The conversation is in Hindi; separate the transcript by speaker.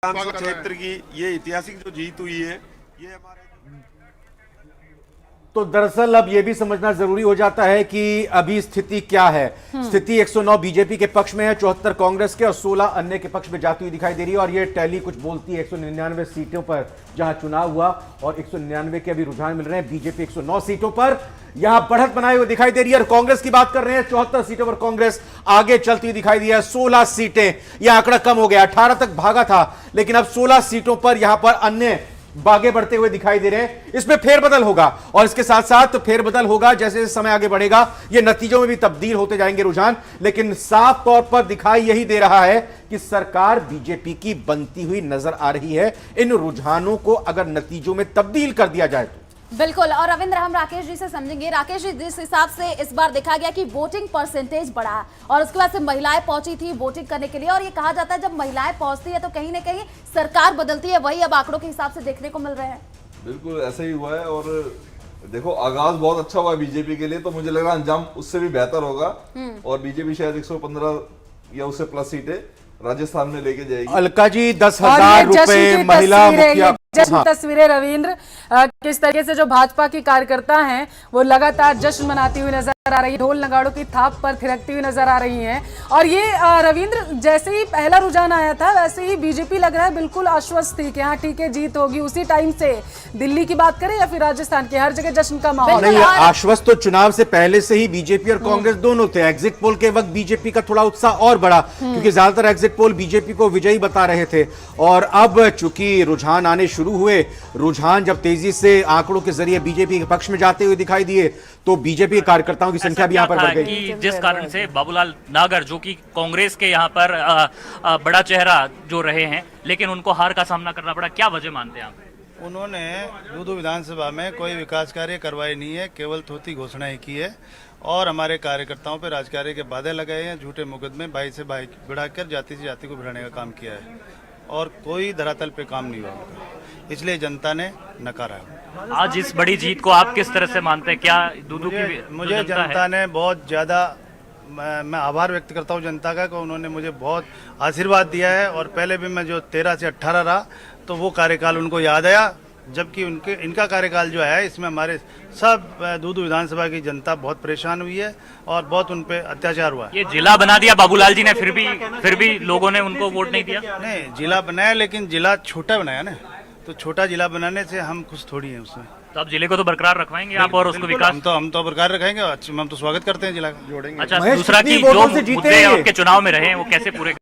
Speaker 1: क्षेत्र की ये ऐतिहासिक जो जीत हुई है, ये हमारे
Speaker 2: तो दरअसल अब यह भी समझना जरूरी हो जाता है कि अभी स्थिति क्या है। स्थिति 109 बीजेपी के पक्ष में है, 74 कांग्रेस के और 16 अन्य के पक्ष में जाती हुई दिखाई दे रही है। और ये टैली कुछ बोलती है 199 सीटों पर जहां चुनाव हुआ और 199 के अभी रुझान मिल रहे हैं। बीजेपी 109 सीटों पर यहां बढ़त बनाए हुए दिखाई दे रही है। और कांग्रेस की बात कर रहे हैं, 74 सीटों पर कांग्रेस आगे चलती हुई दिखाई दी है। 16 सीटें, यह आंकड़ा कम हो गया, 18 तक भागा था, लेकिन अब 16 सीटों पर यहां पर अन्य बागे बढ़ते हुए दिखाई दे रहे हैं। इसमें फेरबदल होगा और इसके साथ साथ फेरबदल होगा जैसे जैसे समय आगे बढ़ेगा, ये नतीजों में भी तब्दील होते जाएंगे रुझान। लेकिन साफ तौर पर दिखाई यही दे रहा है कि सरकार बीजेपी की बनती हुई नजर आ रही है। इन रुझानों को अगर नतीजों में तब्दील कर दिया जाए तो
Speaker 3: बिल्कुल। और रविंद्र, हम राकेश जी से समझेंगे। राकेश जी, जिस हिसाब से इस बार देखा गया कि वोटिंग परसेंटेज बढ़ा और उसके बाद से महिलाएं पहुंची थी वोटिंग करने के लिए, और ये कहा जाता है जब महिलाएं पहुंचती है तो कहीं ना कहीं सरकार बदलती है, वही अब आंकड़ों के हिसाब से देखने को मिल रहे हैं।
Speaker 4: बिल्कुल ऐसा ही हुआ है। और देखो, आगाज बहुत अच्छा हुआ बीजेपी के लिए, तो मुझे लग रहा है अंजाम उससे भी बेहतर होगा। और बीजेपी शायद 115 या उससे प्लस सीटें राजस्थान में लेके जाएगी।
Speaker 2: अलका जी, 10,000 रुपए महिला मुखिया।
Speaker 5: जश्न तस्वीरें रविंद्र, किस तरीके से जो भाजपा की कार्यकर्ता हैं वो लगातार जश्न मनाती हुई नजर आ रही है, ढोल नगाड़ों की थाप पर थिरकती हुई नजर आ रही हैं। और ये रविंद्र, जैसे ही पहला रुझान आया था वैसे ही बीजेपी लग रहा है बिल्कुल आश्वस्त थी कि हाँ ठीक है, जीत होगी। उसी टाइम से दिल्ली की बात करें या फिर राजस्थान की, हर जगह जश्न का माहौल।
Speaker 2: नहीं, आश्वस्त तो चुनाव से पहले से ही बीजेपी और कांग्रेस दोनों थे। एग्जिट पोल के वक्त बीजेपी का थोड़ा उत्साह और बढ़ा क्योंकि ज्यादातर एग्जिट पोल बीजेपी को विजयी बता रहे थे। और अब चूंकि रुझान आने शुरू हुए, रुझान जब तेजी से आंकड़ों के जरिए बीजेपी के पक्ष में जाते हुए दिखाई दिए तो बीजेपी के कार्यकर्ताओं की संख्या भी यहां पर बढ़ गई।
Speaker 6: जिस कारण से बाबूलाल नागर, जो कि कांग्रेस के यहां पर बड़ा चेहरा जो रहे हैं, लेकिन उनको हार का सामना करना पड़ा, क्या वजह मानते हैं आप?
Speaker 7: उन्होंने दूदू विधानसभा में कोई विकास कार्य करवाए नहीं है, केवल थोथी घोषणाएं की है और हमारे कार्यकर्ताओं पर राजकार्य के बाधे लगाए हैं। झूठे मुकदमे भाई से भाई बढ़ाकर जाति से जाति को भिड़ाने का काम किया है और कोई धरातल पे काम नहीं हुआ, इसलिए जनता ने नकारा है।
Speaker 6: आज इस बड़ी जीत को आप किस तरह से मानते हैं? क्या दूदू की
Speaker 7: मुझे जनता ने बहुत ज़्यादा, मैं आभार व्यक्त करता हूँ जनता का कि उन्होंने मुझे बहुत आशीर्वाद दिया है। और पहले भी मैं जो 13 से 18 रहा तो वो कार्यकाल उनको याद आया, जबकि इनका कार्यकाल जो है इसमें हमारे सब दूदू विधानसभा की जनता बहुत परेशान हुई है और बहुत उन पे अत्याचार हुआ है।
Speaker 6: ये जिला बना दिया बाबूलाल जी ने, फिर भी लोगों ने उनको वोट नहीं दिया।
Speaker 7: नहीं, जिला बनाया लेकिन जिला छोटा बनाया ना, तो छोटा जिला बनाने से हम खुश थोड़ी हैं उसमें।
Speaker 6: तो आप जिले को तो बरकरार रखवाएंगे आप और उसको विकास?
Speaker 7: हम तो बरकरार रखेंगे, हम तो स्वागत करते हैं जिला का, जोड़ेंगे।
Speaker 6: अच्छा, दूसरा की जो मुद्दे आपके चुनाव में रहे हैं वो कैसे पूरे